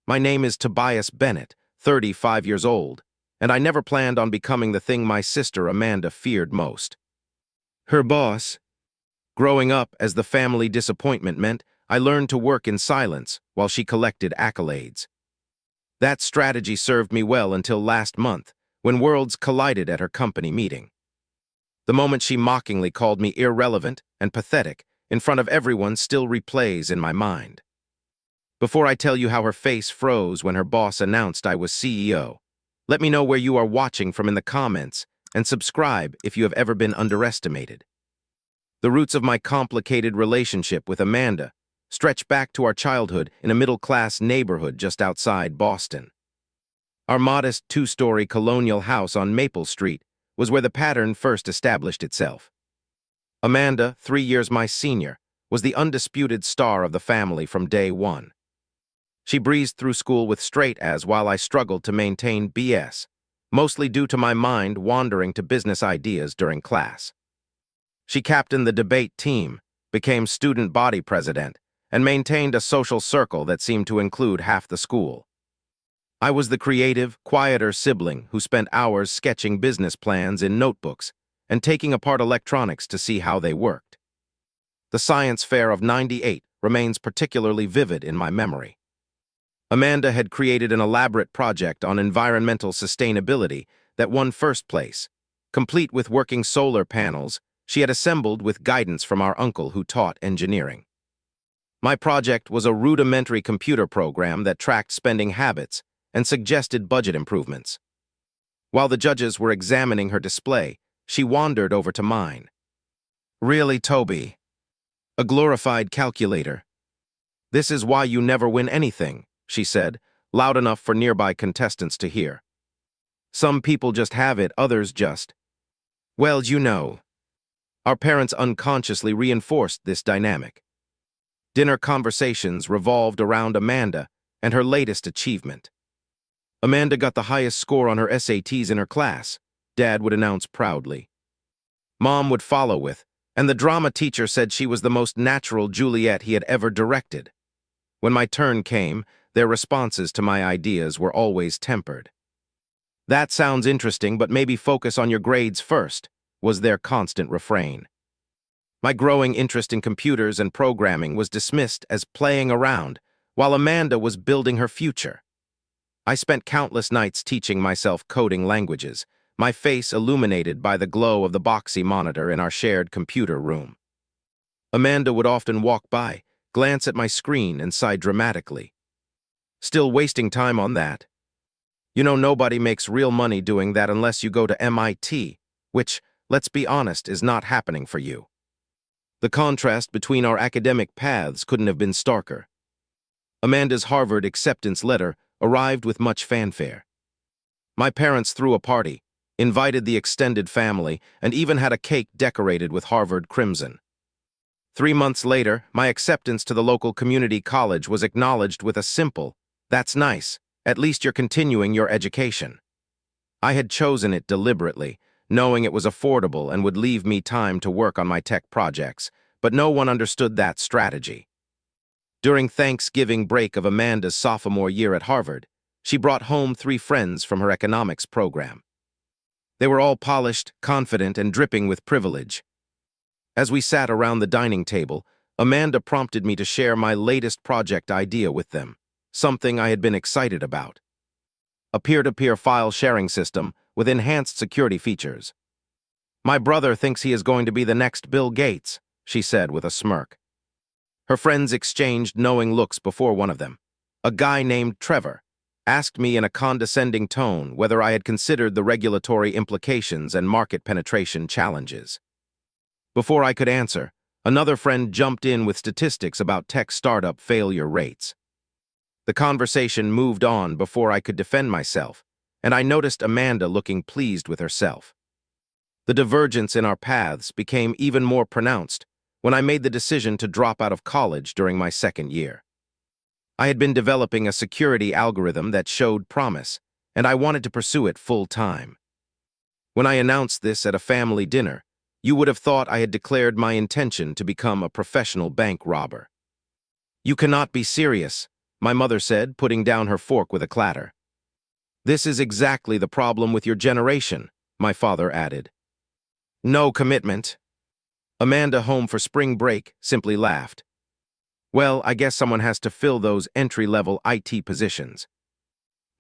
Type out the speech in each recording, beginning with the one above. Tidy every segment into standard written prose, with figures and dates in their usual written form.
My name is Tobias Bennett, 35 years old, and I never planned on becoming the thing my sister Amanda feared most. Her boss. Growing up as the family disappointment meant, I learned to work in silence while she collected accolades. That strategy served me well until last month, when worlds collided at her company meeting. The moment she mockingly called me irrelevant and pathetic in front of everyone still replays in my mind. Before I tell you how her face froze when her boss announced I was CEO, let me know where you are watching from in the comments and subscribe if you have ever been underestimated. The roots of my complicated relationship with Amanda stretch back to our childhood in a middle-class neighborhood just outside Boston. Our modest two-story colonial house on Maple Street was where the pattern first established itself. Amanda, 3 years my senior, was the undisputed star of the family from day one. She breezed through school with straight A's while I struggled to maintain BS, mostly due to my mind wandering to business ideas during class. She captained the debate team, became student body president, and maintained a social circle that seemed to include half the school. I was the creative, quieter sibling who spent hours sketching business plans in notebooks and taking apart electronics to see how they worked. The science fair of '98 remains particularly vivid in my memory. Amanda had created an elaborate project on environmental sustainability that won first place, complete with working solar panels she had assembled with guidance from our uncle who taught engineering. My project was a rudimentary computer program that tracked spending habits and suggested budget improvements. While the judges were examining her display, she wandered over to mine. "Really, Toby? A glorified calculator. This is why you never win anything," she said, loud enough for nearby contestants to hear. "Some people just have it, others just. Well, you know." Our parents unconsciously reinforced this dynamic. Dinner conversations revolved around Amanda and her latest achievement. "Amanda got the highest score on her SATs in her class," Dad would announce proudly. Mom would follow with, "And the drama teacher said she was the most natural Juliet he had ever directed." When my turn came, their responses to my ideas were always tempered. "That sounds interesting, but maybe focus on your grades first," was their constant refrain. My growing interest in computers and programming was dismissed as playing around, while Amanda was building her future. I spent countless nights teaching myself coding languages, my face illuminated by the glow of the boxy monitor in our shared computer room. Amanda would often walk by, glance at my screen, and sigh dramatically. "Still wasting time on that? You know, nobody makes real money doing that unless you go to MIT, which, let's be honest, is not happening for you." The contrast between our academic paths couldn't have been starker. Amanda's Harvard acceptance letter arrived with much fanfare. My parents threw a party, invited the extended family, and even had a cake decorated with Harvard crimson. 3 months later, my acceptance to the local community college was acknowledged with a simple, "That's nice, at least you're continuing your education." I had chosen it deliberately, knowing it was affordable and would leave me time to work on my tech projects, but no one understood that strategy. During Thanksgiving break of Amanda's sophomore year at Harvard, she brought home 3 friends from her economics program. They were all polished, confident, and dripping with privilege. As we sat around the dining table, Amanda prompted me to share my latest project idea with them, something I had been excited about. A peer-to-peer file sharing system with enhanced security features. "My brother thinks he is going to be the next Bill Gates," she said with a smirk. Her friends exchanged knowing looks before one of them, a guy named Trevor, asked me in a condescending tone whether I had considered the regulatory implications and market penetration challenges. Before I could answer, another friend jumped in with statistics about tech startup failure rates. The conversation moved on before I could defend myself, and I noticed Amanda looking pleased with herself. The divergence in our paths became even more pronounced when I made the decision to drop out of college during my second year. I had been developing a security algorithm that showed promise, and I wanted to pursue it full-time. When I announced this at a family dinner, you would have thought I had declared my intention to become a professional bank robber. "You cannot be serious," my mother said, putting down her fork with a clatter. This is exactly the problem with your generation, my father added. No commitment. Amanda, home for spring break, simply laughed. Well, I guess someone has to fill those entry-level IT positions.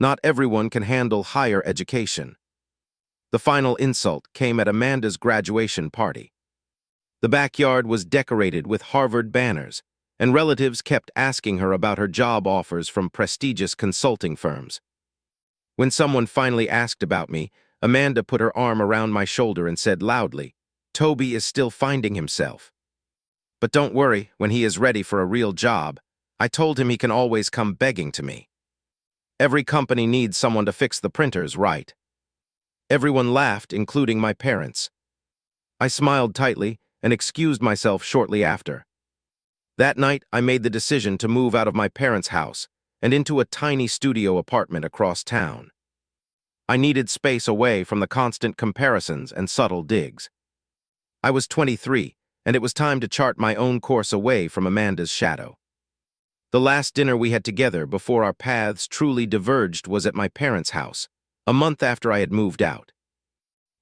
Not everyone can handle higher education. The final insult came at Amanda's graduation party. The backyard was decorated with Harvard banners, and relatives kept asking her about her job offers from prestigious consulting firms. When someone finally asked about me, Amanda put her arm around my shoulder and said loudly, "Toby is still finding himself. But don't worry, when he is ready for a real job, I told him he can always come begging to me. Every company needs someone to fix the printers, right?" Everyone laughed, including my parents. I smiled tightly and excused myself shortly after. That night, I made the decision to move out of my parents' house and into a tiny studio apartment across town. I needed space away from the constant comparisons and subtle digs. I was 23, and it was time to chart my own course away from Amanda's shadow. The last dinner we had together before our paths truly diverged was at my parents' house, a month after I had moved out.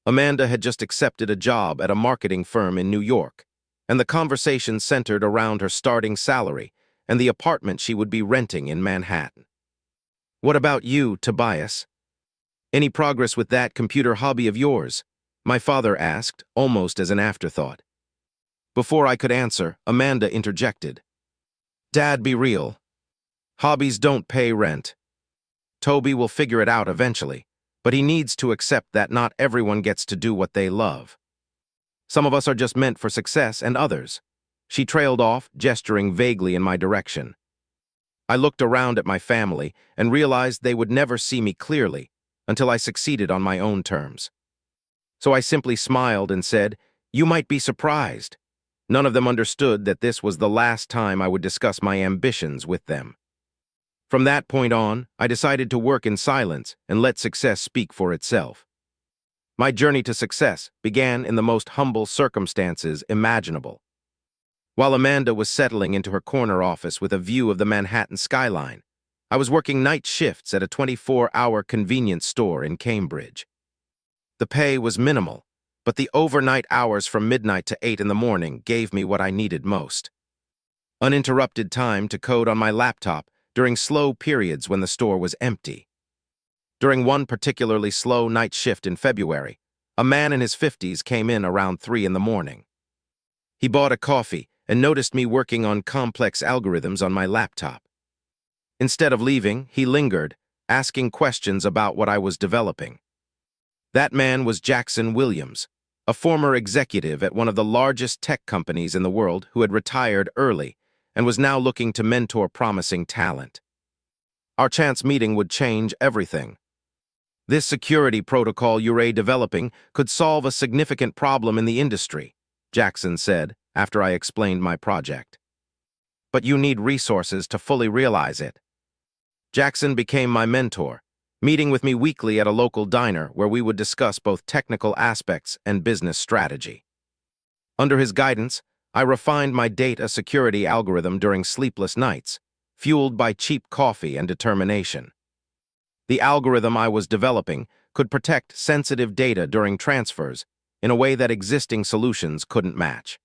Amanda had just accepted a job at a marketing firm in New York, and the conversation centered around her starting salary and the apartment she would be renting in Manhattan. "What about you, Tobias? Any progress with that computer hobby of yours?" my father asked, almost as an afterthought. Before I could answer, Amanda interjected. "Dad, be real. Hobbies don't pay rent. Toby will figure it out eventually, but he needs to accept that not everyone gets to do what they love. Some of us are just meant for success and others." She trailed off, gesturing vaguely in my direction. I looked around at my family and realized they would never see me clearly until I succeeded on my own terms. So I simply smiled and said, "You might be surprised." None of them understood that this was the last time I would discuss my ambitions with them. From that point on, I decided to work in silence and let success speak for itself. My journey to success began in the most humble circumstances imaginable. While Amanda was settling into her corner office with a view of the Manhattan skyline, I was working night shifts at a 24-hour convenience store in Cambridge. The pay was minimal, but the overnight hours from midnight to 8 in the morning gave me what I needed most: uninterrupted time to code on my laptop during slow periods when the store was empty. During one particularly slow night shift in February, a man in his 50s came in around 3 in the morning. He bought a coffee and noticed me working on complex algorithms on my laptop. Instead of leaving, he lingered, asking questions about what I was developing. That man was Jackson Williams, a former executive at one of the largest tech companies in the world who had retired early and was now looking to mentor promising talent. Our chance meeting would change everything. "This security protocol you're developing could solve a significant problem in the industry," Jackson said after I explained my project. "But you need resources to fully realize it." Jackson became my mentor, meeting with me weekly at a local diner where we would discuss both technical aspects and business strategy. Under his guidance, I refined my data security algorithm during sleepless nights, fueled by cheap coffee and determination. The algorithm I was developing could protect sensitive data during transfers in a way that existing solutions couldn't match.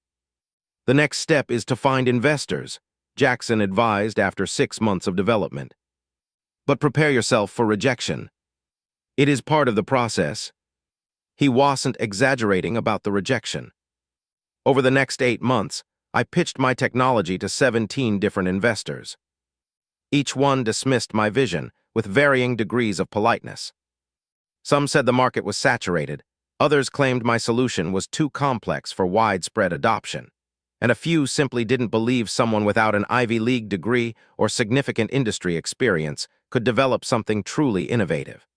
"The next step is to find investors," Jackson advised after 6 months of development. "But prepare yourself for rejection. It is part of the process." He wasn't exaggerating about the rejection. Over the next 8 months, I pitched my technology to 17 different investors. Each one dismissed my vision with varying degrees of politeness. Some said the market was saturated, others claimed my solution was too complex for widespread adoption, and a few simply didn't believe someone without an Ivy League degree or significant industry experience could develop something truly innovative.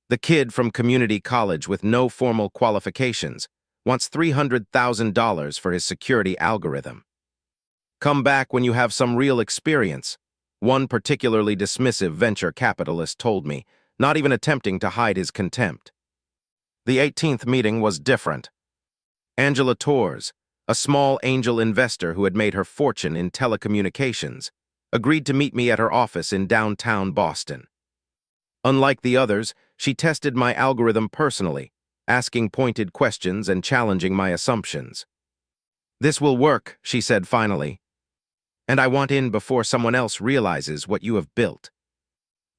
The kid from community college with no formal qualifications wants $300,000 for his security algorithm. "Come back when you have some real experience," one particularly dismissive venture capitalist told me, not even attempting to hide his contempt. The 18th meeting was different. Angela Torres, a small angel investor who had made her fortune in telecommunications, agreed to meet me at her office in downtown Boston. Unlike the others, she tested my algorithm personally, asking pointed questions and challenging my assumptions. "This will work," she said finally. "And I want in before someone else realizes what you have built.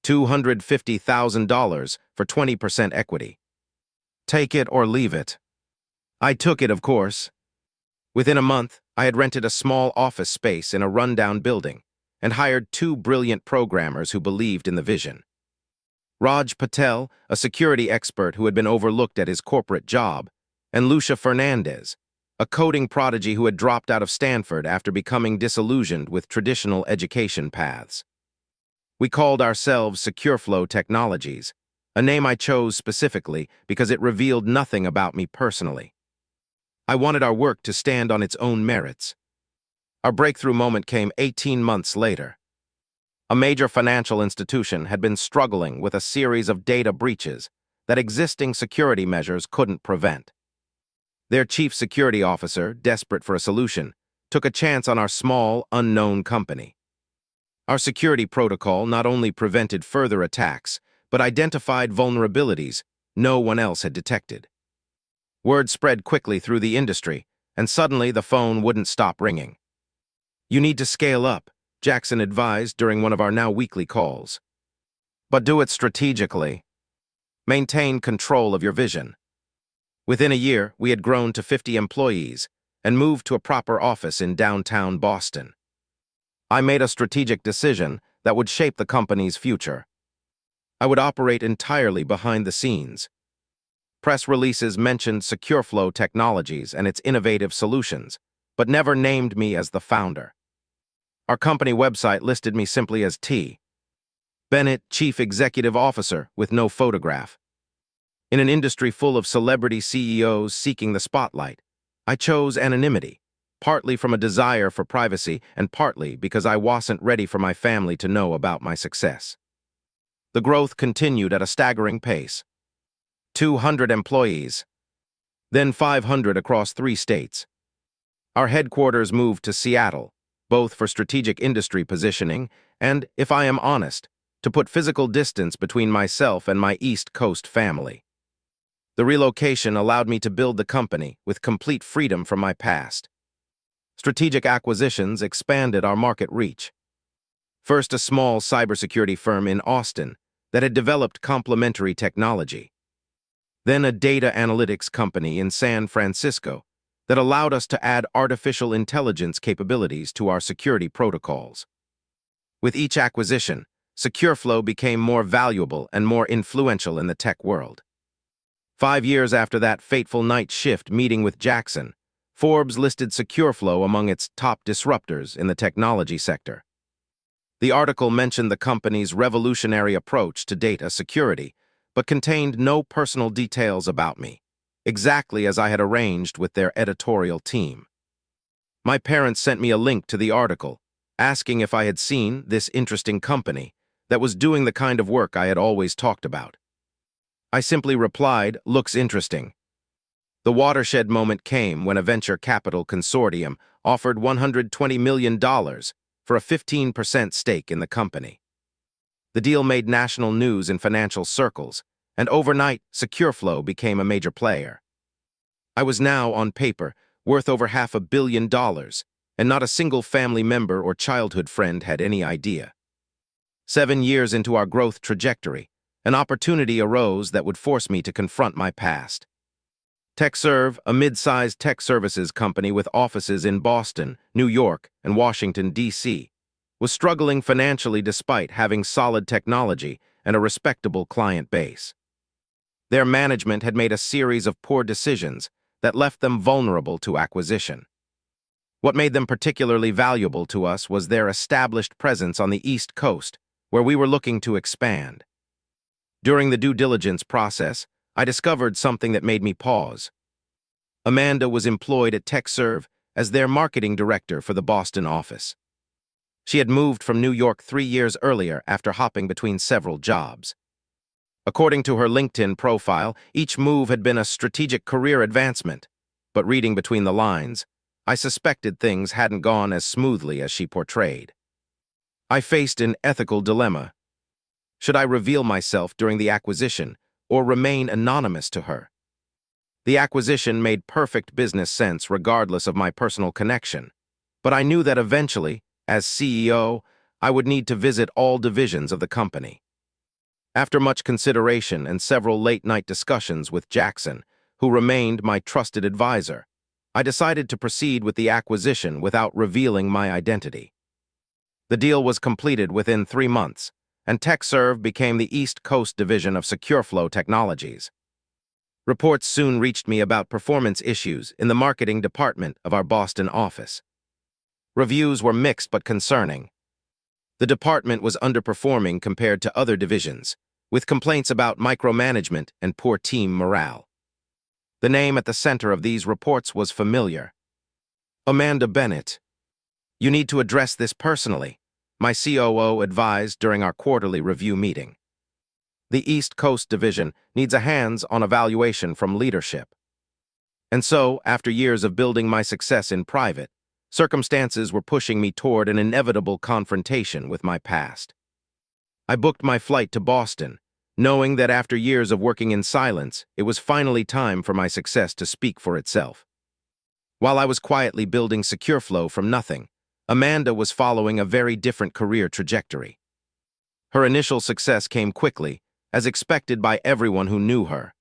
$250,000 for 20% equity. Take it or leave it." I took it, of course. Within a month, I had rented a small office space in a rundown building and hired two brilliant programmers who believed in the vision. Raj Patel, a security expert who had been overlooked at his corporate job, and Lucia Fernandez, a coding prodigy who had dropped out of Stanford after becoming disillusioned with traditional education paths. We called ourselves SecureFlow Technologies, a name I chose specifically because it revealed nothing about me personally. I wanted our work to stand on its own merits. Our breakthrough moment came 18 months later. A major financial institution had been struggling with a series of data breaches that existing security measures couldn't prevent. Their chief security officer, desperate for a solution, took a chance on our small, unknown company. Our security protocol not only prevented further attacks, but identified vulnerabilities no one else had detected. Word spread quickly through the industry, and suddenly the phone wouldn't stop ringing. "You need to scale up," Jackson advised during one of our now weekly calls. "But do it strategically. Maintain control of your vision." Within a year, we had grown to 50 employees and moved to a proper office in downtown Boston. I made a strategic decision that would shape the company's future. I would operate entirely behind the scenes. Press releases mentioned SecureFlow Technologies and its innovative solutions, but never named me as the founder. Our company website listed me simply as T. Bennett, Chief Executive Officer, with no photograph. In an industry full of celebrity CEOs seeking the spotlight, I chose anonymity, partly from a desire for privacy and partly because I wasn't ready for my family to know about my success. The growth continued at a staggering pace. 200 employees, then 500 across 3 states. Our headquarters moved to Seattle, both for strategic industry positioning and, if I am honest, to put physical distance between myself and my East Coast family. The relocation allowed me to build the company with complete freedom from my past. Strategic acquisitions expanded our market reach. First, a small cybersecurity firm in Austin that had developed complementary technology. Then a data analytics company in San Francisco that allowed us to add artificial intelligence capabilities to our security protocols. With each acquisition, SecureFlow became more valuable and more influential in the tech world. 5 years after that fateful night shift meeting with Jackson, Forbes listed SecureFlow among its top disruptors in the technology sector. The article mentioned the company's revolutionary approach to data security, but contained no personal details about me, exactly as I had arranged with their editorial team. My parents sent me a link to the article, asking if I had seen this interesting company that was doing the kind of work I had always talked about. I simply replied, "Looks interesting." The watershed moment came when a venture capital consortium offered $120 million for a 15% stake in the company. The deal made national news in financial circles, and overnight, SecureFlow became a major player. I was now, on paper, worth over $500 million, and not a single family member or childhood friend had any idea. 7 years into our growth trajectory, an opportunity arose that would force me to confront my past. TechServe, a mid-sized tech services company with offices in Boston, New York, and Washington, D.C., was struggling financially despite having solid technology and a respectable client base. Their management had made a series of poor decisions that left them vulnerable to acquisition. What made them particularly valuable to us was their established presence on the East Coast, where we were looking to expand. During the due diligence process, I discovered something that made me pause. Amanda was employed at TechServe as their marketing director for the Boston office. She had moved from New York 3 years earlier after hopping between several jobs. According to her LinkedIn profile, each move had been a strategic career advancement, but reading between the lines, I suspected things hadn't gone as smoothly as she portrayed. I faced an ethical dilemma. Should I reveal myself during the acquisition or remain anonymous to her? The acquisition made perfect business sense regardless of my personal connection, but I knew that eventually, as CEO, I would need to visit all divisions of the company. After much consideration and several late-night discussions with Jackson, who remained my trusted advisor, I decided to proceed with the acquisition without revealing my identity. The deal was completed within 3 months, and TechServe became the East Coast division of SecureFlow Technologies. Reports soon reached me about performance issues in the marketing department of our Boston office. Reviews were mixed but concerning. The department was underperforming compared to other divisions, with complaints about micromanagement and poor team morale. The name at the center of these reports was familiar. Amanda Bennett. You need to address this personally, my COO advised during our quarterly review meeting. The East Coast division needs a hands-on evaluation from leadership. And so, after years of building my success in private, circumstances were pushing me toward an inevitable confrontation with my past. I booked my flight to Boston, knowing that after years of working in silence, it was finally time for my success to speak for itself. While I was quietly building SecureFlow from nothing, Amanda was following a very different career trajectory. Her initial success came quickly, as expected by everyone who knew her.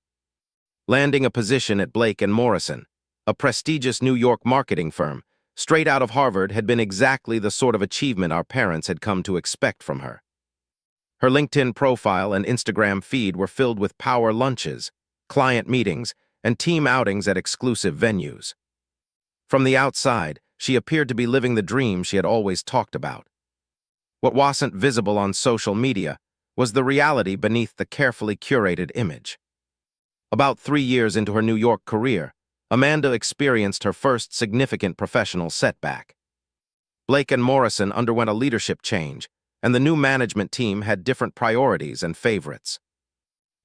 Landing a position at Blake & Morrison, a prestigious New York marketing firm, straight out of Harvard had been exactly the sort of achievement our parents had come to expect from her. Her LinkedIn profile and Instagram feed were filled with power lunches, client meetings, and team outings at exclusive venues. From the outside, she appeared to be living the dream she had always talked about. What wasn't visible on social media was the reality beneath the carefully curated image. About 3 years into her New York career, Amanda experienced her first significant professional setback. Blake & Morrison underwent a leadership change, and the new management team had different priorities and favorites.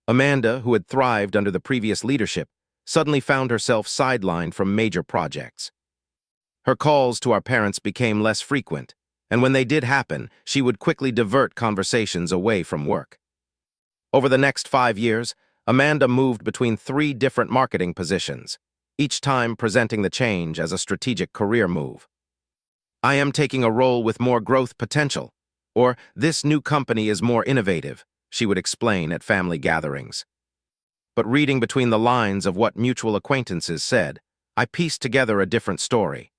Amanda, who had thrived under the previous leadership, suddenly found herself sidelined from major projects. Her calls to our parents became less frequent, and when they did happen, she would quickly divert conversations away from work. Over the next 5 years, Amanda moved between 3 different marketing positions, each time presenting the change as a strategic career move. I am taking a role with more growth potential, or this new company is more innovative, she would explain at family gatherings. But reading between the lines of what mutual acquaintances said, I pieced together a different story.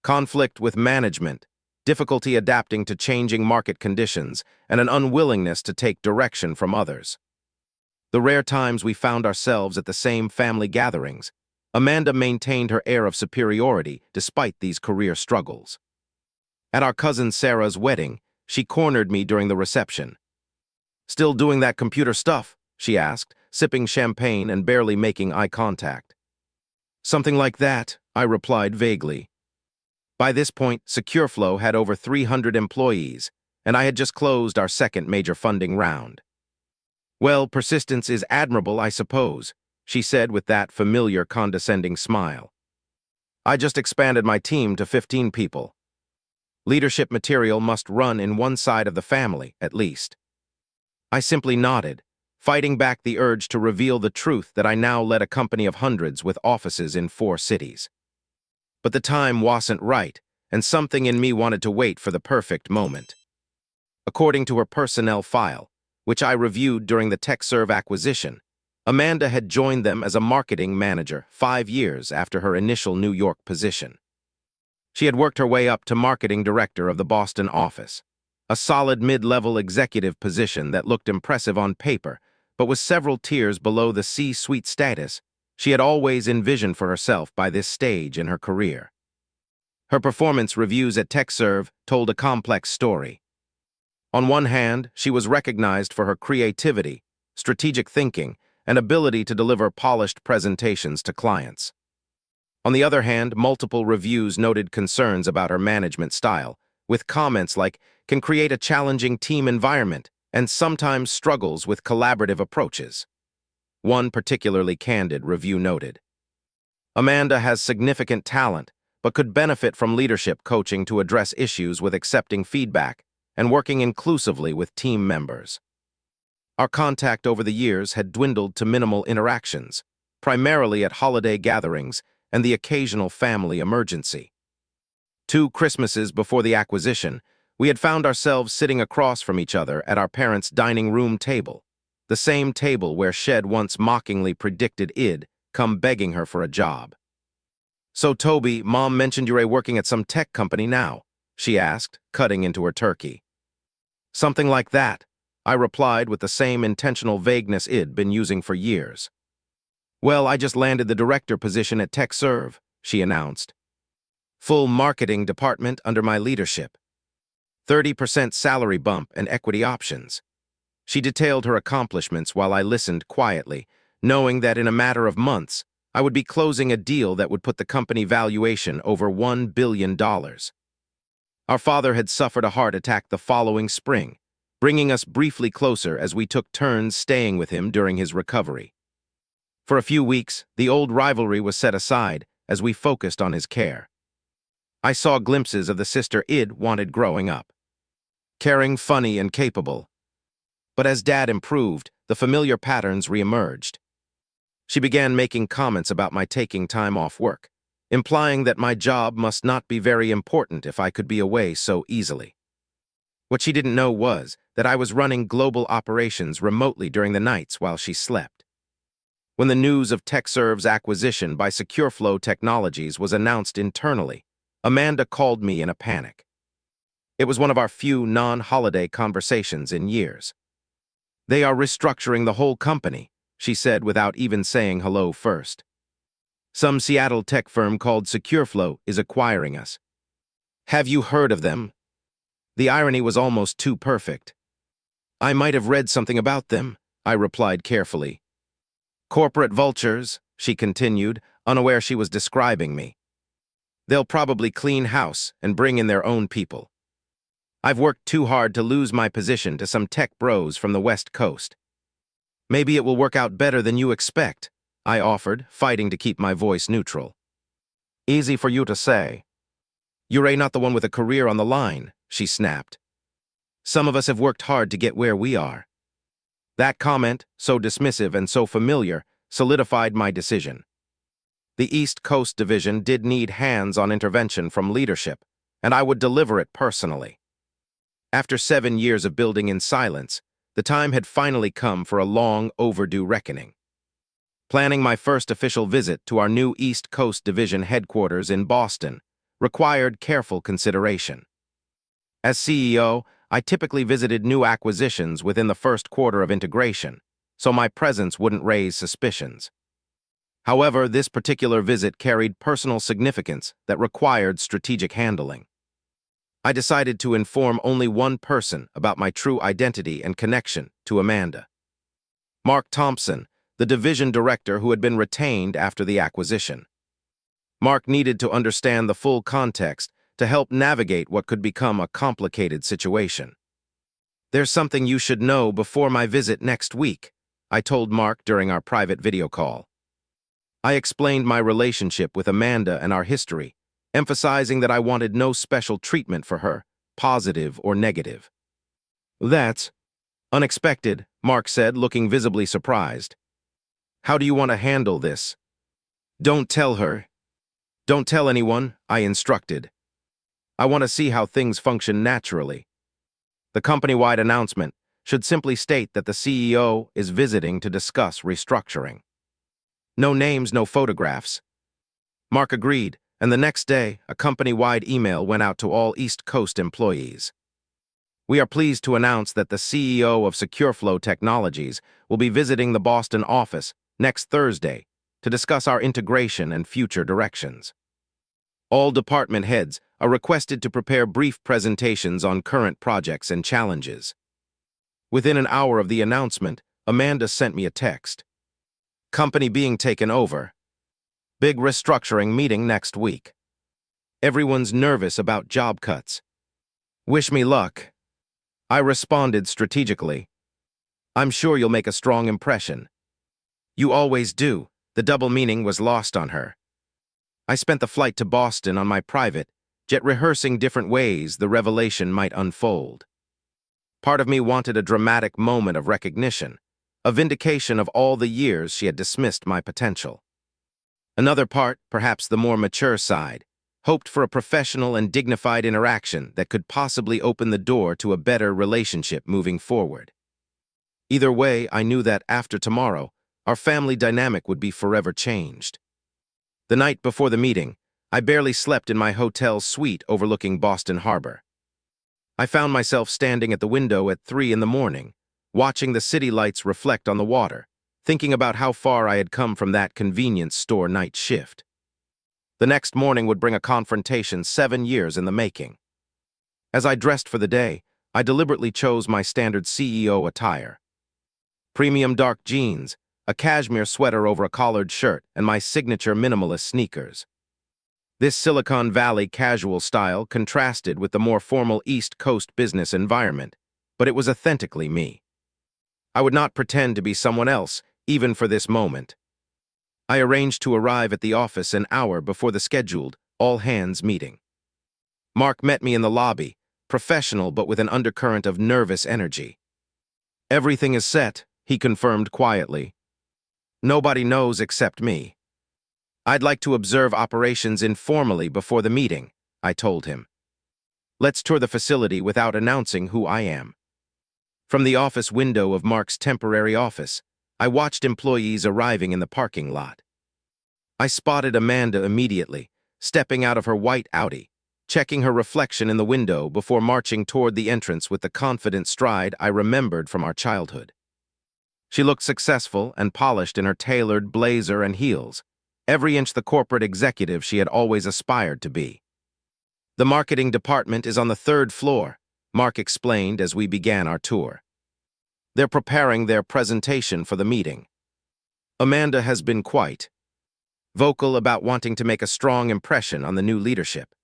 Conflict with management, difficulty adapting to changing market conditions, and an unwillingness to take direction from others. The rare times we found ourselves at the same family gatherings, Amanda maintained her air of superiority despite these career struggles. At our cousin Sarah's wedding, she cornered me during the reception. "Still doing that computer stuff?" she asked, sipping champagne and barely making eye contact. "Something like that," I replied vaguely. By this point, SecureFlow had over 300 employees, and I had just closed our second major funding round. "Well, persistence is admirable, I suppose," she said with that familiar condescending smile. "I just expanded my team to 15 people. Leadership material must run in one side of the family, at least." I simply nodded, fighting back the urge to reveal the truth that I now led a company of hundreds with offices in 4 cities. But the time wasn't right, and something in me wanted to wait for the perfect moment. According to her personnel file, which I reviewed during the TechServe acquisition, Amanda had joined them as a marketing manager 5 years after her initial New York position. She had worked her way up to marketing director of the Boston office, a solid mid-level executive position that looked impressive on paper, but was several tiers below the C-suite status she had always envisioned for herself by this stage in her career. Her performance reviews at TechServe told a complex story. On one hand, she was recognized for her creativity, strategic thinking, and ability to deliver polished presentations to clients. On the other hand, multiple reviews noted concerns about her management style, with comments like, "can create a challenging team environment," and sometimes struggles with collaborative approaches. One particularly candid review noted, "Amanda has significant talent, but could benefit from leadership coaching to address issues with accepting feedback, and working inclusively with team members. Our contact over the years had dwindled to minimal interactions, primarily at holiday gatherings and the occasional family emergency. 2 Christmases before the acquisition, we had found ourselves sitting across from each other at our parents' dining room table, the same table where Shed once mockingly predicted I'd come begging her for a job. "So, Toby, Mom mentioned you're working at some tech company now," she asked, cutting into her turkey. "Something like that," I replied with the same intentional vagueness I'd been using for years. "Well, I just landed the director position at TechServe," she announced. "Full marketing department under my leadership. 30% salary bump and equity options." She detailed her accomplishments while I listened quietly, knowing that in a matter of months, I would be closing a deal that would put the company valuation over $1 billion. Our father had suffered a heart attack the following spring, bringing us briefly closer as we took turns staying with him during his recovery. For a few weeks, the old rivalry was set aside as we focused on his care. I saw glimpses of the sister I'd wanted growing up. Caring, funny, and capable. But as Dad improved, the familiar patterns reemerged. She began making comments about my taking time off work, implying that my job must not be very important if I could be away so easily. What she didn't know was that I was running global operations remotely during the nights while she slept. When the news of TechServe's acquisition by SecureFlow Technologies was announced internally, Amanda called me in a panic. It was one of our few non-holiday conversations in years. "They are restructuring the whole company," she said without even saying hello first. "Some Seattle tech firm called SecureFlow is acquiring us." "Have you heard of them?" The irony was almost too perfect. "I might have read something about them," I replied carefully. "Corporate vultures," she continued, unaware she was describing me. "They'll probably clean house and bring in their own people. I've worked too hard to lose my position to some tech bros from the West Coast." "Maybe it will work out better than you expect," I offered, fighting to keep my voice neutral. "Easy for you to say. You're not the one with a career on the line," she snapped. "Some of us have worked hard to get where we are." That comment, so dismissive and so familiar, solidified my decision. The East Coast Division did need hands-on intervention from leadership, and I would deliver it personally. After 7 years of building in silence, the time had finally come for a long overdue reckoning. Planning my first official visit to our new East Coast Division headquarters in Boston required careful consideration. As CEO, I typically visited new acquisitions within the first quarter of integration, so my presence wouldn't raise suspicions. However, this particular visit carried personal significance that required strategic handling. I decided to inform only one person about my true identity and connection to Amanda. Mark Thompson, the division director who had been retained after the acquisition. Mark needed to understand the full context to help navigate what could become a complicated situation. "There's something you should know before my visit next week," I told Mark during our private video call. I explained my relationship with Amanda and our history, emphasizing that I wanted no special treatment for her, positive or negative. "That's unexpected," Mark said, looking visibly surprised. "How do you want to handle this?" "Don't tell her." "Don't tell anyone," I instructed. "I want to see how things function naturally." The company-wide announcement should simply state that the CEO is visiting to discuss restructuring. No names, no photographs. Mark agreed, and the next day, a company-wide email went out to all East Coast employees. "We are pleased to announce that the CEO of SecureFlow Technologies will be visiting the Boston office next Thursday to discuss our integration and future directions. All department heads are requested to prepare brief presentations on current projects and challenges." Within an hour of the announcement, Amanda sent me a text. "Company being taken over. Big restructuring meeting next week. Everyone's nervous about job cuts. Wish me luck." I responded strategically. "I'm sure you'll make a strong impression." "You always do." The double meaning was lost on her. I spent the flight to Boston on my private jet rehearsing different ways the revelation might unfold. Part of me wanted a dramatic moment of recognition, a vindication of all the years she had dismissed my potential. Another part, perhaps the more mature side, hoped for a professional and dignified interaction that could possibly open the door to a better relationship moving forward. Either way, I knew that after tomorrow, our family dynamic would be forever changed. The night before the meeting, I barely slept in my hotel suite overlooking Boston Harbor. I found myself standing at the window at 3 in the morning, watching the city lights reflect on the water, thinking about how far I had come from that convenience store night shift. The next morning would bring a confrontation 7 years in the making. As I dressed for the day, I deliberately chose my standard CEO attire. Premium dark jeans, a cashmere sweater over a collared shirt, and my signature minimalist sneakers. This Silicon Valley casual style contrasted with the more formal East Coast business environment, but it was authentically me. I would not pretend to be someone else, even for this moment. I arranged to arrive at the office an hour before the scheduled all-hands meeting. Mark met me in the lobby, professional but with an undercurrent of nervous energy. "Everything is set," he confirmed quietly. "Nobody knows except me. I'd like to observe operations informally before the meeting," I told him. "Let's tour the facility without announcing who I am." From the office window of Mark's temporary office, I watched employees arriving in the parking lot. I spotted Amanda immediately, stepping out of her white Audi, checking her reflection in the window before marching toward the entrance with the confident stride I remembered from our childhood. She looked successful and polished in her tailored blazer and heels, every inch the corporate executive she had always aspired to be. "The marketing department is on the 3rd floor," Mark explained as we began our tour. "They're preparing their presentation for the meeting. Amanda has been quite vocal about wanting to make a strong impression on the new leadership."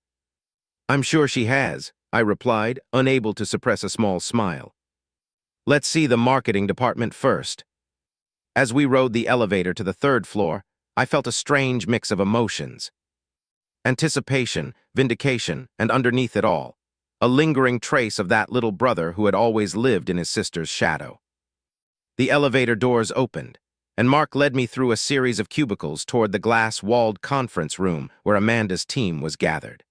"I'm sure she has," I replied, unable to suppress a small smile. "Let's see the marketing department first." As we rode the elevator to the 3rd floor, I felt a strange mix of emotions. Anticipation, vindication, and underneath it all, a lingering trace of that little brother who had always lived in his sister's shadow. The elevator doors opened, and Mark led me through a series of cubicles toward the glass-walled conference room where Amanda's team was gathered.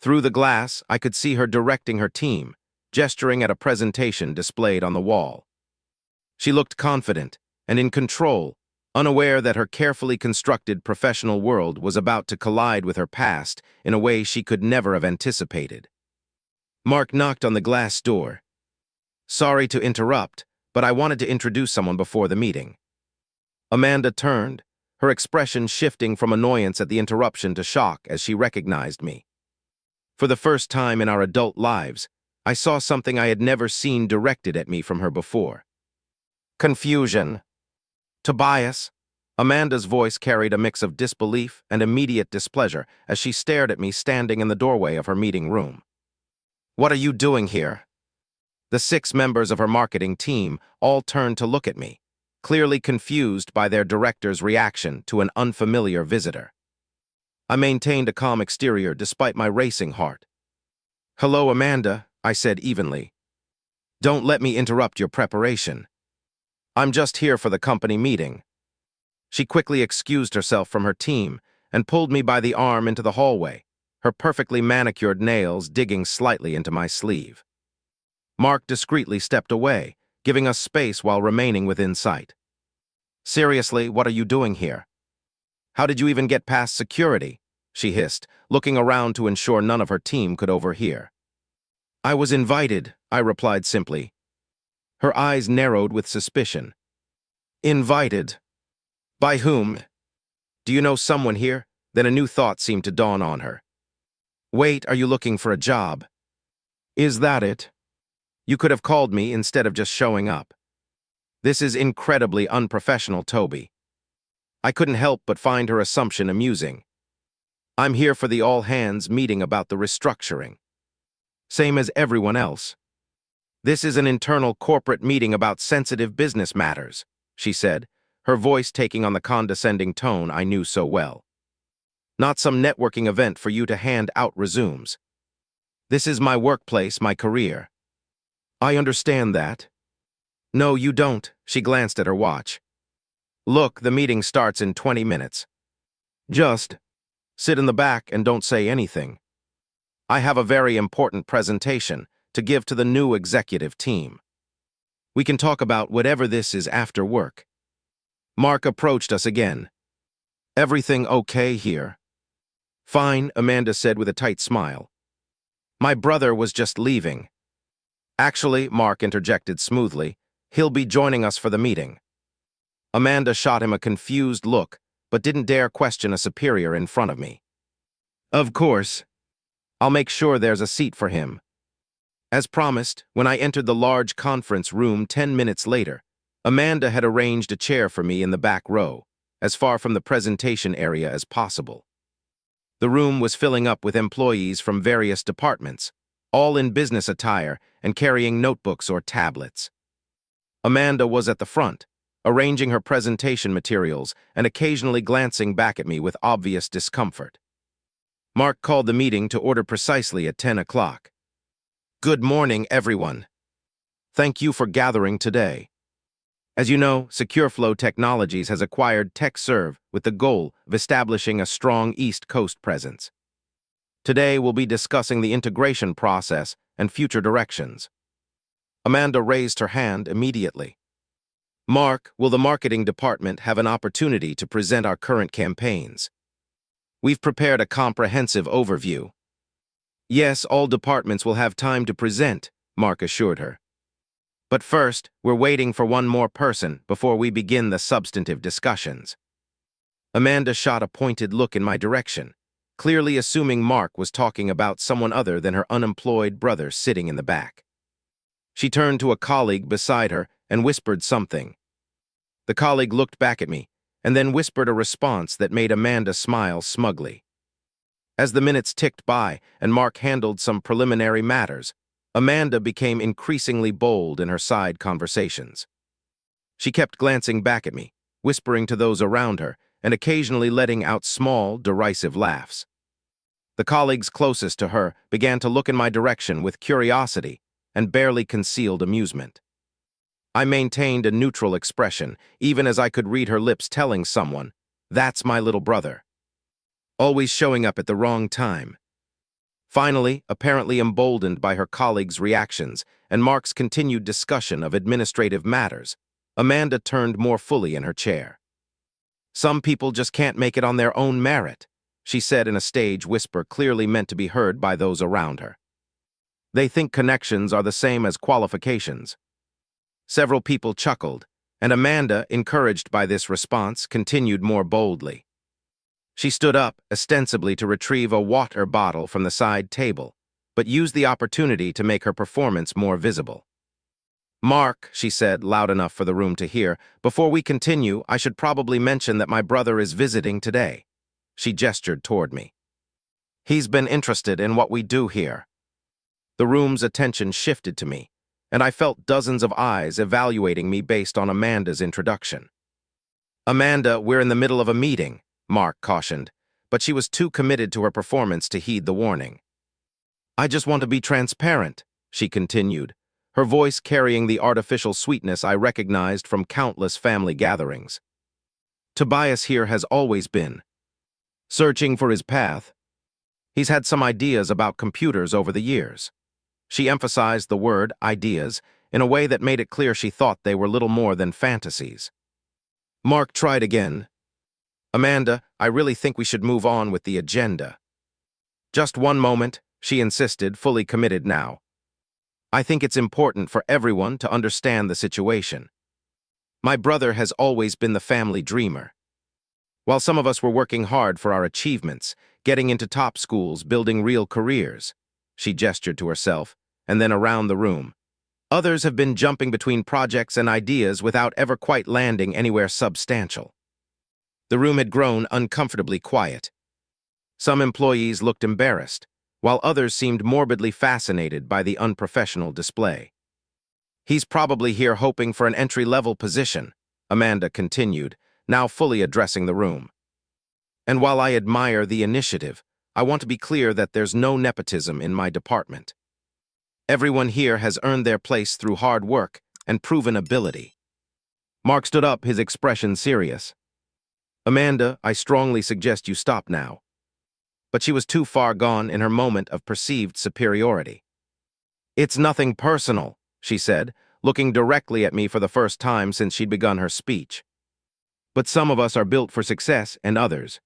Through the glass, I could see her directing her team, gesturing at a presentation displayed on the wall. She looked confident and in control, unaware that her carefully constructed professional world was about to collide with her past in a way she could never have anticipated. Mark knocked on the glass door. "Sorry to interrupt, but I wanted to introduce someone before the meeting." Amanda turned, her expression shifting from annoyance at the interruption to shock as she recognized me. For the first time in our adult lives, I saw something I had never seen directed at me from her before. Confusion. "Tobias?" Amanda's voice carried a mix of disbelief and immediate displeasure as she stared at me standing in the doorway of her meeting room. "What are you doing here?" The 6 members of her marketing team all turned to look at me, clearly confused by their director's reaction to an unfamiliar visitor. I maintained a calm exterior despite my racing heart. "Hello, Amanda," I said evenly. "Don't let me interrupt your preparation. I'm just here for the company meeting." She quickly excused herself from her team and pulled me by the arm into the hallway, her perfectly manicured nails digging slightly into my sleeve. Mark discreetly stepped away, giving us space while remaining within sight. "Seriously, what are you doing here? How did you even get past security?" she hissed, looking around to ensure none of her team could overhear. "I was invited," I replied simply. Her eyes narrowed with suspicion. "Invited? By whom? Do you know someone here?" Then a new thought seemed to dawn on her. "Wait, are you looking for a job? Is that it? You could have called me instead of just showing up. This is incredibly unprofessional, Toby." I couldn't help but find her assumption amusing. "I'm here for the all-hands meeting about the restructuring. Same as everyone else. This is an internal corporate meeting about sensitive business matters," she said, her voice taking on the condescending tone I knew so well. "Not some networking event for you to hand out resumes. This is my workplace, my career." I understand that. No, you don't. She glanced at her watch. Look, the meeting starts in 20 minutes. Just sit in the back and don't say anything. I have a very important presentation to give to the new executive team. We can talk about whatever this is after work. Mark approached us again. Everything okay here? Fine, Amanda said with a tight smile. My brother was just leaving. Actually, Mark interjected smoothly, he'll be joining us for the meeting. Amanda shot him a confused look, but didn't dare question a superior in front of me. Of course. I'll make sure there's a seat for him. As promised, when I entered the large conference room 10 minutes later, Amanda had arranged a chair for me in the back row, as far from the presentation area as possible. The room was filling up with employees from various departments, all in business attire and carrying notebooks or tablets. Amanda was at the front, arranging her presentation materials and occasionally glancing back at me with obvious discomfort. Mark called the meeting to order precisely at 10 o'clock. Good morning, everyone. Thank you for gathering today. As you know, SecureFlow Technologies has acquired TechServe with the goal of establishing a strong East Coast presence. Today, we'll be discussing the integration process and future directions. Amanda raised her hand immediately. Mark, will the marketing department have an opportunity to present our current campaigns? We've prepared a comprehensive overview. Yes, all departments will have time to present, Mark assured her. But first, we're waiting for one more person before we begin the substantive discussions. Amanda shot a pointed look in my direction, clearly assuming Mark was talking about someone other than her unemployed brother sitting in the back. She turned to a colleague beside her and whispered something. The colleague looked back at me, and then whispered a response that made Amanda smile smugly. As the minutes ticked by and Mark handled some preliminary matters, Amanda became increasingly bold in her side conversations. She kept glancing back at me, whispering to those around her, and occasionally letting out small, derisive laughs. The colleagues closest to her began to look in my direction with curiosity and barely concealed amusement. I maintained a neutral expression, even as I could read her lips telling someone, "That's my little brother." Always showing up at the wrong time. Finally, apparently emboldened by her colleagues' reactions and Mark's continued discussion of administrative matters, Amanda turned more fully in her chair. Some people just can't make it on their own merit, she said in a stage whisper clearly meant to be heard by those around her. They think connections are the same as qualifications. Several people chuckled, and Amanda, encouraged by this response, continued more boldly. She stood up, ostensibly to retrieve a water bottle from the side table, but used the opportunity to make her performance more visible. Mark, she said, loud enough for the room to hear, before we continue, I should probably mention that my brother is visiting today. She gestured toward me. He's been interested in what we do here. The room's attention shifted to me, and I felt dozens of eyes evaluating me based on Amanda's introduction. Amanda, we're in the middle of a meeting, Mark cautioned, but she was too committed to her performance to heed the warning. I just want to be transparent, she continued, her voice carrying the artificial sweetness I recognized from countless family gatherings. Tobias here has always been searching for his path. He's had some ideas about computers over the years. She emphasized the word ideas in a way that made it clear she thought they were little more than fantasies. Mark tried again. Amanda, I really think we should move on with the agenda. Just one moment, she insisted, fully committed now. I think it's important for everyone to understand the situation. My brother has always been the family dreamer. While some of us were working hard for our achievements, getting into top schools, building real careers, she gestured to herself, and then around the room. Others have been jumping between projects and ideas without ever quite landing anywhere substantial. The room had grown uncomfortably quiet. Some employees looked embarrassed, while others seemed morbidly fascinated by the unprofessional display. He's probably here hoping for an entry-level position, Amanda continued, now fully addressing the room. And while I admire the initiative, I want to be clear that there's no nepotism in my department. Everyone here has earned their place through hard work and proven ability. Mark stood up, his expression serious. Amanda, I strongly suggest you stop now. But she was too far gone in her moment of perceived superiority. It's nothing personal, she said, looking directly at me for the first time since she'd begun her speech. But some of us are built for success and others.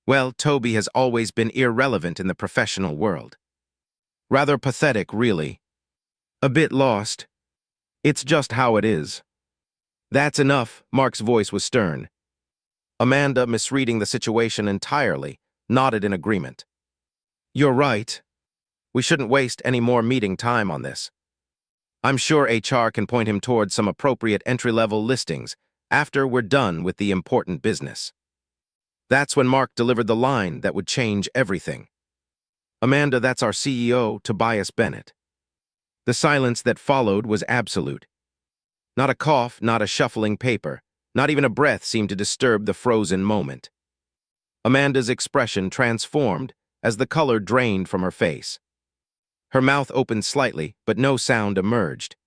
Well, Toby has always been irrelevant in the professional world. Rather pathetic, really. A bit lost. It's just how it is. That's enough, Mark's voice was stern. Amanda, misreading the situation entirely, nodded in agreement. You're right. We shouldn't waste any more meeting time on this. I'm sure HR can point him towards some appropriate entry-level listings after we're done with the important business. That's when Mark delivered the line that would change everything. Amanda, that's our CEO, Tobias Bennett. The silence that followed was absolute. Not a cough, not a shuffling paper, not even a breath seemed to disturb the frozen moment. Amanda's expression transformed as the color drained from her face. Her mouth opened slightly, but no sound emerged.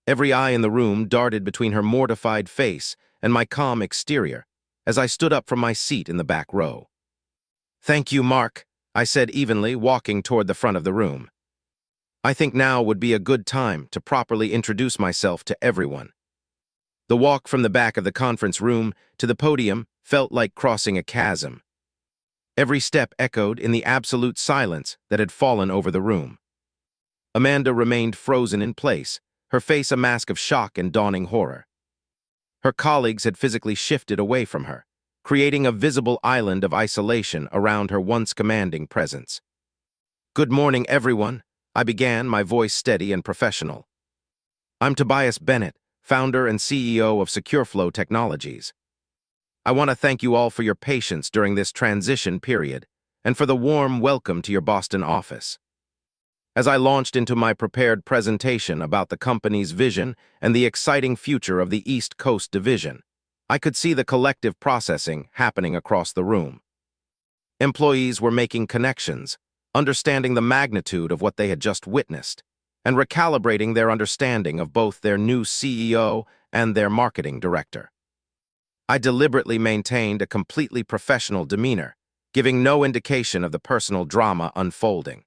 Every eye in the room darted between her mortified face and my calm exterior as I stood up from my seat in the back row. Thank you, Mark, I said evenly, walking toward the front of the room. I think now would be a good time to properly introduce myself to everyone. The walk from the back of the conference room to the podium felt like crossing a chasm. Every step echoed in the absolute silence that had fallen over the room. Amanda remained frozen in place, her face a mask of shock and dawning horror. Her colleagues had physically shifted away from her, creating a visible island of isolation around her once commanding presence. Good morning, everyone, I began, my voice steady and professional. I'm Tobias Bennett, founder and CEO of SecureFlow Technologies. I want to thank you all for your patience during this transition period and for the warm welcome to your Boston office. As I launched into my prepared presentation about the company's vision and the exciting future of the East Coast division, I could see the collective processing happening across the room. Employees were making connections, understanding the magnitude of what they had just witnessed, and recalibrating their understanding of both their new CEO and their marketing director. I deliberately maintained a completely professional demeanor, giving no indication of the personal drama unfolding.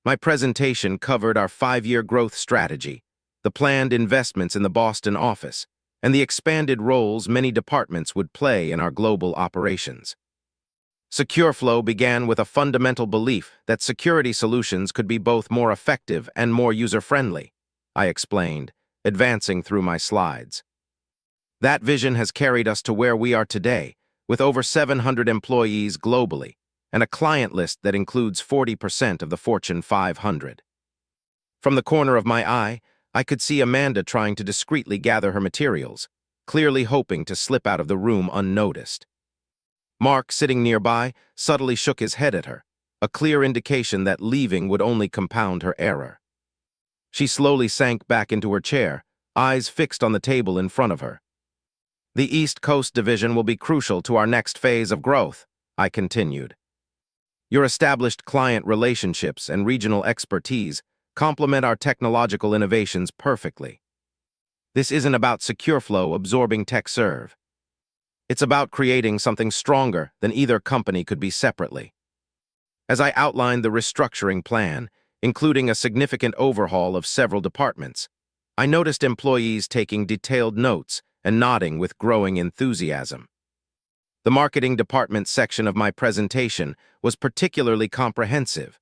My presentation covered our 5-year growth strategy, the planned investments in the Boston office, and the expanded roles many departments would play in our global operations. SecureFlow began with a fundamental belief that security solutions could be both more effective and more user-friendly, I explained, advancing through my slides. That vision has carried us to where we are today, with over 700 employees globally, and a client list that includes 40% of the Fortune 500. From the corner of my eye, I could see Amanda trying to discreetly gather her materials, clearly hoping to slip out of the room unnoticed. Mark, sitting nearby, subtly shook his head at her, a clear indication that leaving would only compound her error. She slowly sank back into her chair, eyes fixed on the table in front of her. The East Coast division will be crucial to our next phase of growth, I continued. Your established client relationships and regional expertise complement our technological innovations perfectly. This isn't about SecureFlow absorbing TechServe. It's about creating something stronger than either company could be separately. As I outlined the restructuring plan, including a significant overhaul of several departments, I noticed employees taking detailed notes and nodding with growing enthusiasm. The marketing department section of my presentation was particularly comprehensive,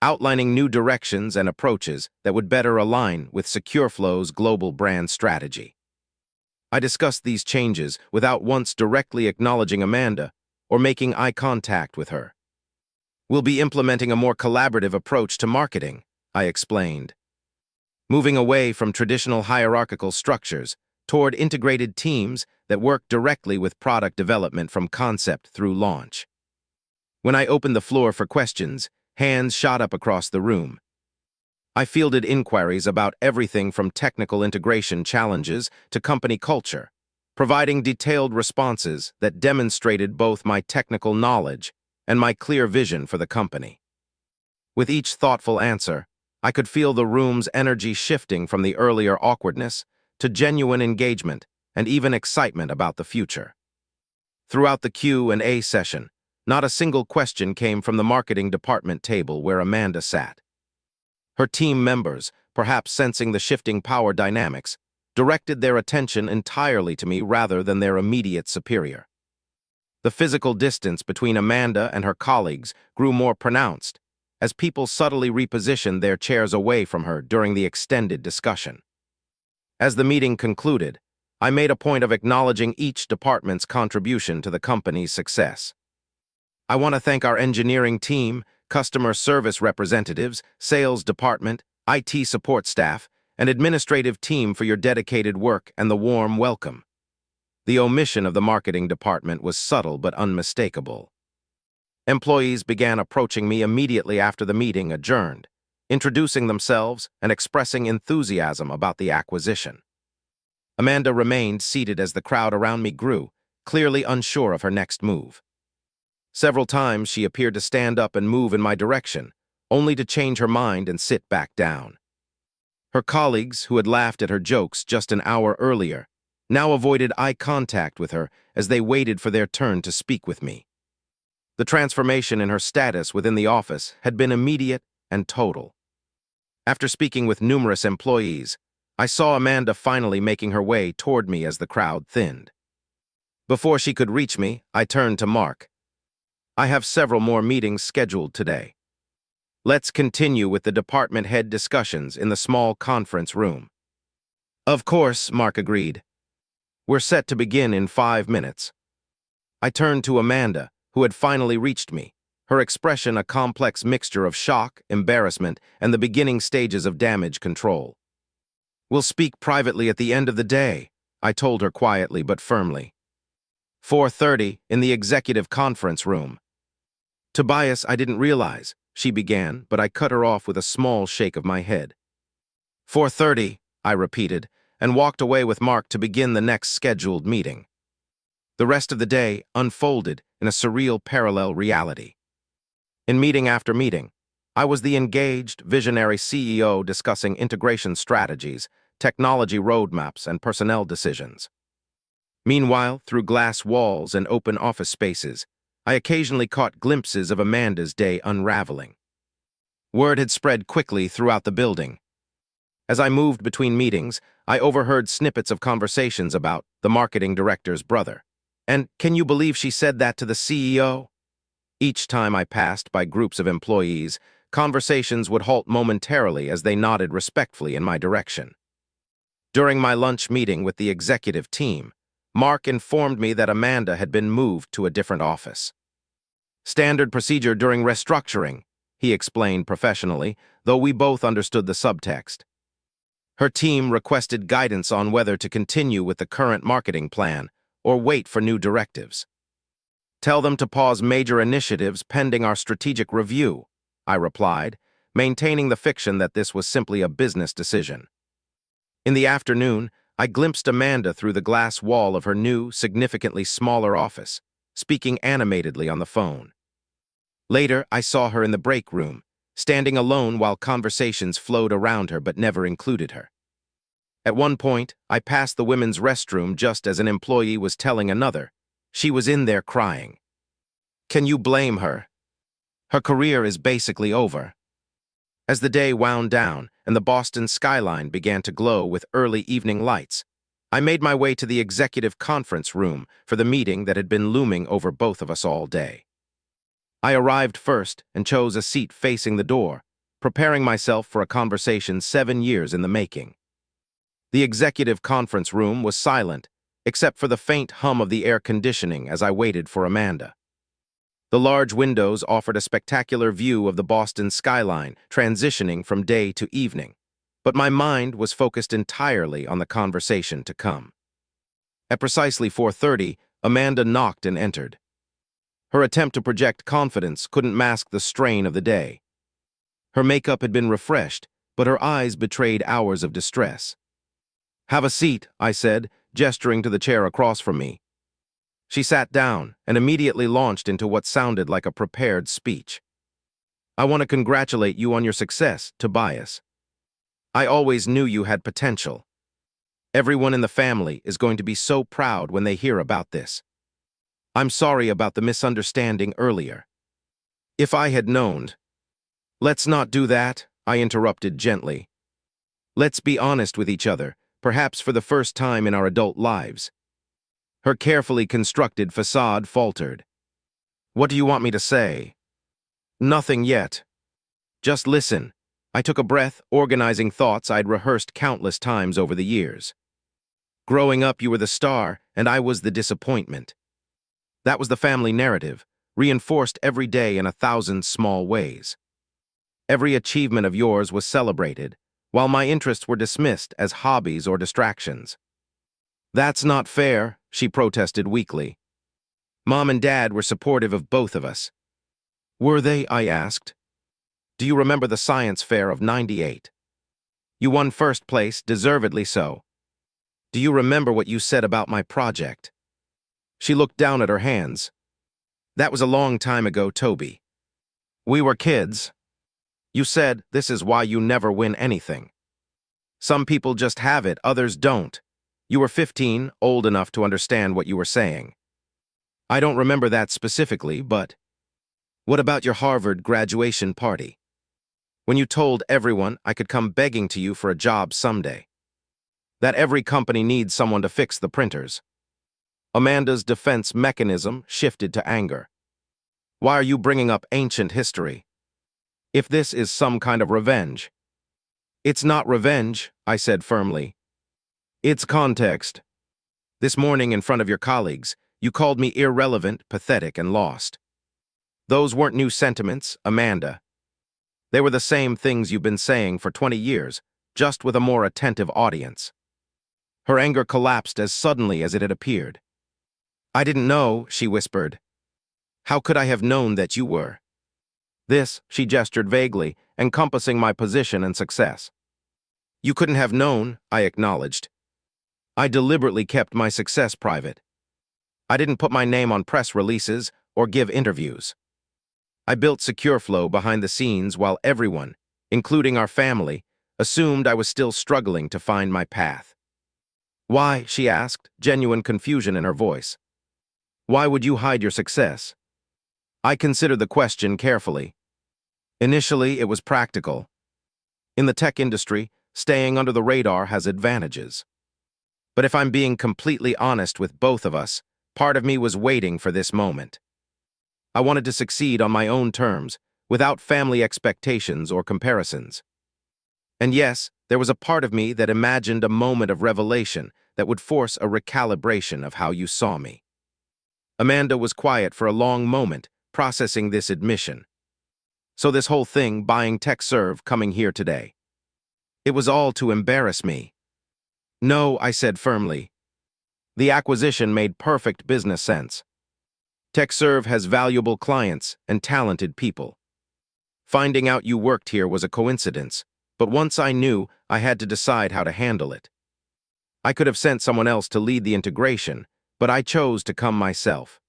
outlining new directions and approaches that would better align with SecureFlow's global brand strategy. I discussed these changes without once directly acknowledging Amanda or making eye contact with her. We'll be implementing a more collaborative approach to marketing, I explained, moving away from traditional hierarchical structures toward integrated teams that work directly with product development from concept through launch. When I opened the floor for questions, hands shot up across the room. I fielded inquiries about everything from technical integration challenges to company culture, providing detailed responses that demonstrated both my technical knowledge and my clear vision for the company. With each thoughtful answer, I could feel the room's energy shifting from the earlier awkwardness to genuine engagement and even excitement about the future. Throughout the Q&A session, not a single question came from the marketing department table where Amanda sat. Her team members, perhaps sensing the shifting power dynamics, directed their attention entirely to me rather than their immediate superior. The physical distance between Amanda and her colleagues grew more pronounced as people subtly repositioned their chairs away from her during the extended discussion. As the meeting concluded, I made a point of acknowledging each department's contribution to the company's success. I want to thank our engineering team, customer service representatives, sales department, IT support staff, and administrative team for your dedicated work and the warm welcome. The omission of the marketing department was subtle but unmistakable. Employees began approaching me immediately after the meeting adjourned, introducing themselves and expressing enthusiasm about the acquisition. Amanda remained seated as the crowd around me grew, clearly unsure of her next move. Several times she appeared to stand up and move in my direction, only to change her mind and sit back down. Her colleagues, who had laughed at her jokes just an hour earlier, now avoided eye contact with her as they waited for their turn to speak with me. The transformation in her status within the office had been immediate and total. After speaking with numerous employees, I saw Amanda finally making her way toward me as the crowd thinned. Before she could reach me, I turned to Mark. I have several more meetings scheduled today. Let's continue with the department head discussions in the small conference room. Of course, Mark agreed. We're set to begin in 5 minutes. I turned to Amanda, who had finally reached me, her expression a complex mixture of shock, embarrassment, and the beginning stages of damage control. We'll speak privately at the end of the day, I told her quietly but firmly. 4:30 in the executive conference room. Tobias, I didn't realize, she began, but I cut her off with a small shake of my head. 4:30, I repeated, and walked away with Mark to begin the next scheduled meeting. The rest of the day unfolded in a surreal parallel reality. In meeting after meeting, I was the engaged, visionary CEO discussing integration strategies, technology roadmaps, and personnel decisions. Meanwhile, through glass walls and open office spaces, I occasionally caught glimpses of Amanda's day unraveling. Word had spread quickly throughout the building. As I moved between meetings, I overheard snippets of conversations about the marketing director's brother. And can you believe she said that to the CEO? Each time I passed by groups of employees, conversations would halt momentarily as they nodded respectfully in my direction. During my lunch meeting with the executive team, Mark informed me that Amanda had been moved to a different office. Standard procedure during restructuring, he explained professionally, though we both understood the subtext. Her team requested guidance on whether to continue with the current marketing plan or wait for new directives. Tell them to pause major initiatives pending our strategic review, I replied, maintaining the fiction that this was simply a business decision. In the afternoon, I glimpsed Amanda through the glass wall of her new, significantly smaller office, speaking animatedly on the phone. Later, I saw her in the break room, standing alone while conversations flowed around her but never included her. At one point, I passed the women's restroom just as an employee was telling another. She was in there crying. Can you blame her? Her career is basically over. As the day wound down and the Boston skyline began to glow with early evening lights, I made my way to the executive conference room for the meeting that had been looming over both of us all day. I arrived first and chose a seat facing the door, preparing myself for a conversation 7 years in the making. The executive conference room was silent, except for the faint hum of the air conditioning as I waited for Amanda. The large windows offered a spectacular view of the Boston skyline, transitioning from day to evening, but my mind was focused entirely on the conversation to come. At precisely 4:30, Amanda knocked and entered. Her attempt to project confidence couldn't mask the strain of the day. Her makeup had been refreshed, but her eyes betrayed hours of distress. Have a seat, I said, gesturing to the chair across from me. She sat down and immediately launched into what sounded like a prepared speech. I want to congratulate you on your success, Tobias. I always knew you had potential. Everyone in the family is going to be so proud when they hear about this. I'm sorry about the misunderstanding earlier. If I had known... Let's not do that, I interrupted gently. Let's be honest with each other, perhaps for the first time in our adult lives. Her carefully constructed facade faltered. What do you want me to say? Nothing yet. Just listen. I took a breath, organizing thoughts I'd rehearsed countless times over the years. Growing up, you were the star, and I was the disappointment. That was the family narrative, reinforced every day in 1,000 small ways. Every achievement of yours was celebrated, while my interests were dismissed as hobbies or distractions. That's not fair, she protested weakly. Mom and Dad were supportive of both of us. Were they? I asked. Do you remember the science fair of '98? You won first place, deservedly so. Do you remember what you said about my project? She looked down at her hands. That was a long time ago, Toby. We were kids. You said, this is why you never win anything. Some people just have it, others don't. You were 15, old enough to understand what you were saying. I don't remember that specifically, but... What about your Harvard graduation party? When you told everyone I could come begging to you for a job someday. That every company needs someone to fix the printers. Amanda's defense mechanism shifted to anger. Why are you bringing up ancient history? If this is some kind of revenge. It's not revenge, I said firmly. It's context. This morning in front of your colleagues, you called me irrelevant, pathetic, and lost. Those weren't new sentiments, Amanda. They were the same things you've been saying for 20 years, just with a more attentive audience. Her anger collapsed as suddenly as it had appeared. I didn't know, she whispered. How could I have known that you were? This, she gestured vaguely, encompassing my position and success. You couldn't have known, I acknowledged. I deliberately kept my success private. I didn't put my name on press releases or give interviews. I built SecureFlow behind the scenes while everyone, including our family, assumed I was still struggling to find my path. Why, she asked, genuine confusion in her voice. Why would you hide your success? I considered the question carefully. Initially, it was practical. In the tech industry, staying under the radar has advantages. But if I'm being completely honest with both of us, part of me was waiting for this moment. I wanted to succeed on my own terms, without family expectations or comparisons. And yes, there was a part of me that imagined a moment of revelation that would force a recalibration of how you saw me. Amanda was quiet for a long moment, processing this admission. So this whole thing, buying TechServe, coming here today. It was all to embarrass me. No, I said firmly. The acquisition made perfect business sense. TechServe has valuable clients and talented people. Finding out you worked here was a coincidence, but once I knew, I had to decide how to handle it. I could have sent someone else to lead the integration, but I chose to come myself.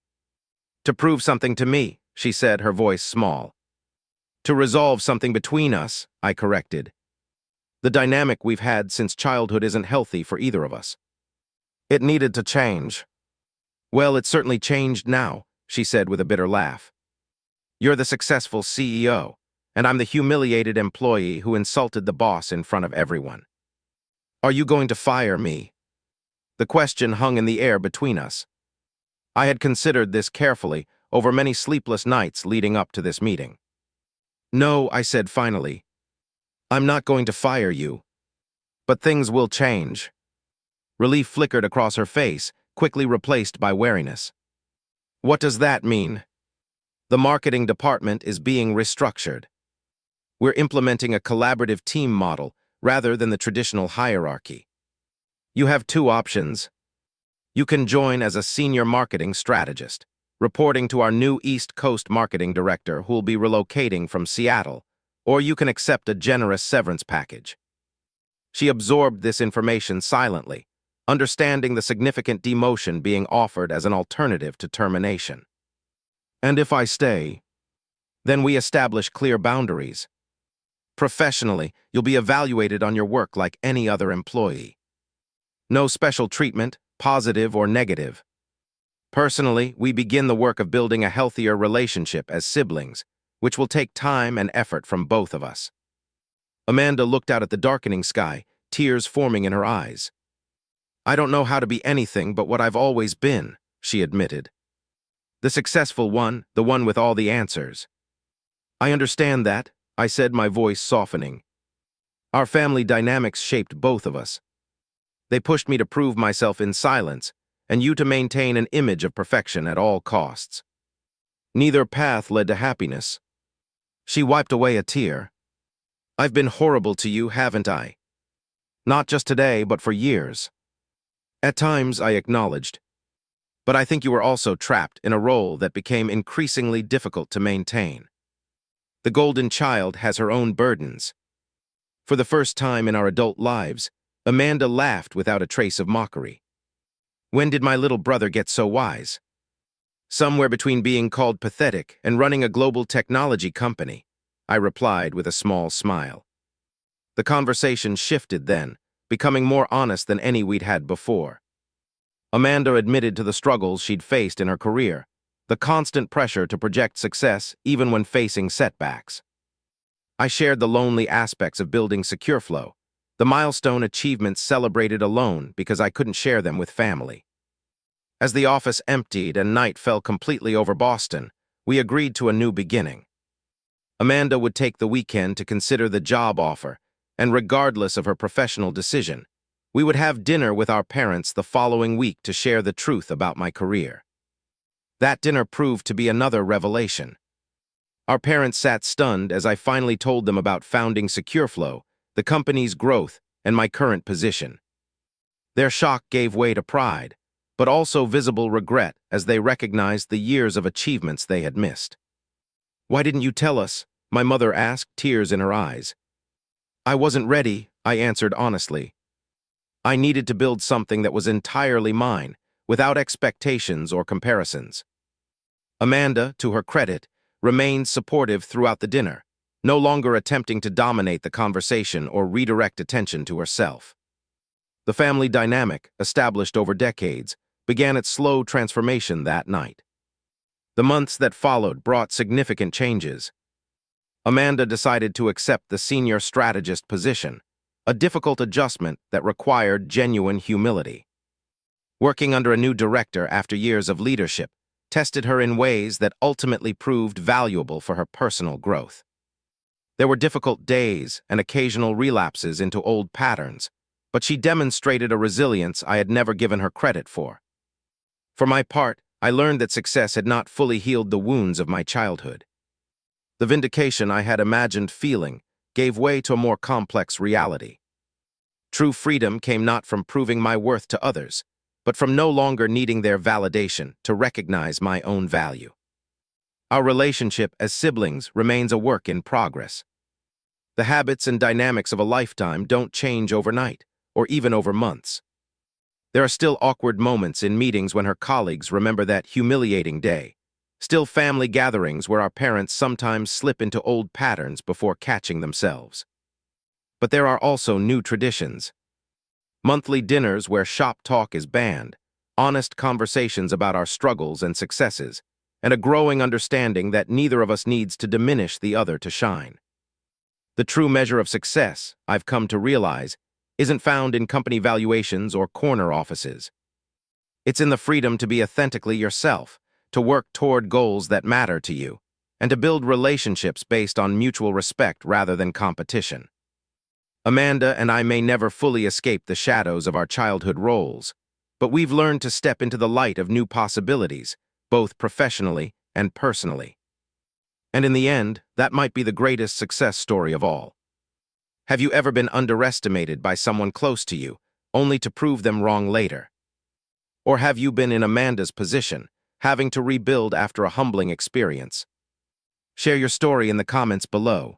To prove something to me, she said, her voice small. To resolve something between us, I corrected. The dynamic we've had since childhood isn't healthy for either of us. It needed to change. Well, it's certainly changed now, she said with a bitter laugh. You're the successful CEO, and I'm the humiliated employee who insulted the boss in front of everyone. Are you going to fire me? The question hung in the air between us. I had considered this carefully over many sleepless nights leading up to this meeting. No, I said finally. I'm not going to fire you. But things will change. Relief flickered across her face, quickly replaced by wariness. What does that mean? The marketing department is being restructured. We're implementing a collaborative team model rather than the traditional hierarchy. You have two options. You can join as a senior marketing strategist, reporting to our new East Coast marketing director who'll be relocating from Seattle, or you can accept a generous severance package. She absorbed this information silently, understanding the significant demotion being offered as an alternative to termination. And if I stay? Then we establish clear boundaries. Professionally, you'll be evaluated on your work like any other employee. No special treatment, positive or negative. Personally, we begin the work of building a healthier relationship as siblings, which will take time and effort from both of us. Amanda looked out at the darkening sky, tears forming in her eyes. I don't know how to be anything but what I've always been, she admitted. The successful one, the one with all the answers. I understand that, I said, my voice softening. Our family dynamics shaped both of us. They pushed me to prove myself in silence, and you to maintain an image of perfection at all costs. Neither path led to happiness. She wiped away a tear. I've been horrible to you, haven't I? Not just today, but for years. At times, I acknowledged. But I think you were also trapped in a role that became increasingly difficult to maintain. The golden child has her own burdens. For the first time in our adult lives, Amanda laughed without a trace of mockery. When did my little brother get so wise? Somewhere between being called pathetic and running a global technology company, I replied with a small smile. The conversation shifted then, becoming more honest than any we'd had before. Amanda admitted to the struggles she'd faced in her career, the constant pressure to project success even when facing setbacks. I shared the lonely aspects of building SecureFlow, the milestone achievements celebrated alone because I couldn't share them with family. As the office emptied and night fell completely over Boston, we agreed to a new beginning. Amanda would take the weekend to consider the job offer, and regardless of her professional decision, we would have dinner with our parents the following week to share the truth about my career. That dinner proved to be another revelation. Our parents sat stunned as I finally told them about founding SecureFlow, the company's growth, and my current position. Their shock gave way to pride, but also visible regret as they recognized the years of achievements they had missed. Why didn't you tell us? My mother asked, tears in her eyes. I wasn't ready, I answered honestly. I needed to build something that was entirely mine, without expectations or comparisons. Amanda, to her credit, remained supportive throughout the dinner, no longer attempting to dominate the conversation or redirect attention to herself. The family dynamic, established over decades, began its slow transformation that night. The months that followed brought significant changes. Amanda decided to accept the senior strategist position, a difficult adjustment that required genuine humility. Working under a new director after years of leadership tested her in ways that ultimately proved valuable for her personal growth. There were difficult days and occasional relapses into old patterns, but she demonstrated a resilience I had never given her credit for. For my part, I learned that success had not fully healed the wounds of my childhood. The vindication I had imagined feeling gave way to a more complex reality. True freedom came not from proving my worth to others, but from no longer needing their validation to recognize my own value. Our relationship as siblings remains a work in progress. The habits and dynamics of a lifetime don't change overnight, or even over months. There are still awkward moments in meetings when her colleagues remember that humiliating day, still family gatherings where our parents sometimes slip into old patterns before catching themselves. But there are also new traditions. Monthly dinners where shop talk is banned, honest conversations about our struggles and successes, and a growing understanding that neither of us needs to diminish the other to shine. The true measure of success, I've come to realize, isn't found in company valuations or corner offices. It's in the freedom to be authentically yourself, to work toward goals that matter to you, and to build relationships based on mutual respect rather than competition. Amanda and I may never fully escape the shadows of our childhood roles, but we've learned to step into the light of new possibilities, both professionally and personally. And in the end, that might be the greatest success story of all. Have you ever been underestimated by someone close to you, only to prove them wrong later? Or have you been in Amanda's position, having to rebuild after a humbling experience? Share your story in the comments below.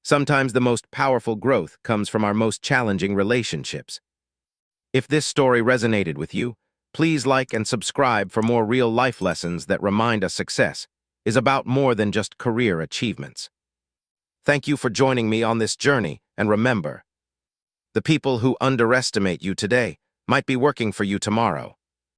Sometimes the most powerful growth comes from our most challenging relationships. If this story resonated with you, please like and subscribe for more real-life lessons that remind us success is about more than just career achievements. Thank you for joining me on this journey, and remember, the people who underestimate you today might be working for you tomorrow.